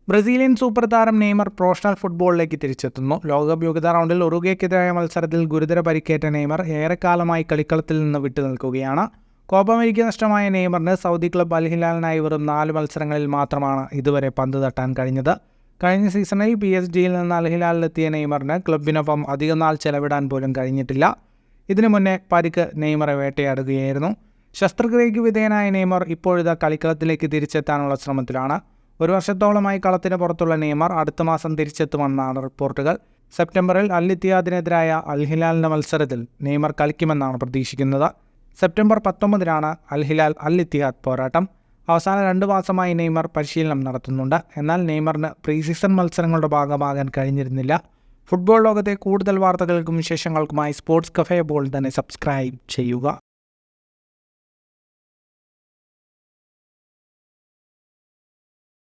Brazilian super താരം Neymar professional ഫുട്ബോളിലേക്ക് തിരിച്ചെത്തുന്നു. ലോകകപ്പ് യോഗ്യതാ റൗണ്ടിൽ ഉറുഗ്വേക്കെതിരായ മത്സരത്തിൽ ഗുരുതര പരിക്കേറ്റ നെയ്മർ ഏറെക്കാലമായി കളിക്കളത്തിൽ നിന്ന് വിട്ടുനിൽക്കുകയാണ്. കോപ്പ അമേരിക്ക നഷ്ടമായ നെയ്മറിന് സൗദി ക്ലബ് അൽ ഹിലാലിനായി വെറും 4 മത്സരങ്ങളിൽ മാത്രമാണ് ഇതുവരെ പന്ത് തട്ടാൻ കഴിഞ്ഞത്. കഴിഞ്ഞ സീസണിൽ PSG-യിൽ നിന്ന് അൽ ഹിലാലിലെത്തിയ നെയ്മറിന് ക്ലബിനൊപ്പം അധികം നാൾ ചെലവിടാൻ പോലും കഴിഞ്ഞിട്ടില്ല. ഇതിനു മുന്നേ പരിക്ക് നെയ്മറെ വേട്ടയാടുകയായിരുന്നു. ശസ്ത്രക്രിയയ്ക്ക് വിധേയനായ നെയ്മർ ഇപ്പോഴിതാ കളിക്കളത്തിലേക്ക് തിരിച്ചെത്താനുള്ള ശ്രമത്തിലാണ്. 1 വർഷത്തോളമായി കളത്തിന് പുറത്തുള്ള നെയ്മർ അടുത്ത മാസം തിരിച്ചെത്തുമെന്നാണ് റിപ്പോർട്ടുകൾ. സെപ്റ്റംബറിൽ അൽ ഇത്തിഹാദിനെതിരായ അൽ ഹിലാലിൻ്റെ മത്സരത്തിൽ നെയ്മർ കളിക്കുമെന്നാണ് പ്രതീക്ഷിക്കുന്നത്. സെപ്റ്റംബർ 19-നാണ് അൽ ഹിലാൽ അൽ ഇത്തിഹാദ് പോരാട്ടം. അവസാന 2 മാസമായി നെയ്മർ പരിശീലനം നടത്തുന്നുണ്ട്. എന്നാൽ നെയ്മറിന് പ്രീ സീസൺ മത്സരങ്ങളുടെ ഭാഗമാകാൻ കഴിഞ്ഞിരുന്നില്ല. ഫുട്ബോൾ ലോകത്തെ കൂടുതൽ വാർത്തകൾക്കും വിശേഷങ്ങൾക്കുമായി സ്പോർട്സ് കഫേ ബോൾ തന്നെ സബ്സ്ക്രൈബ് ചെയ്യുക.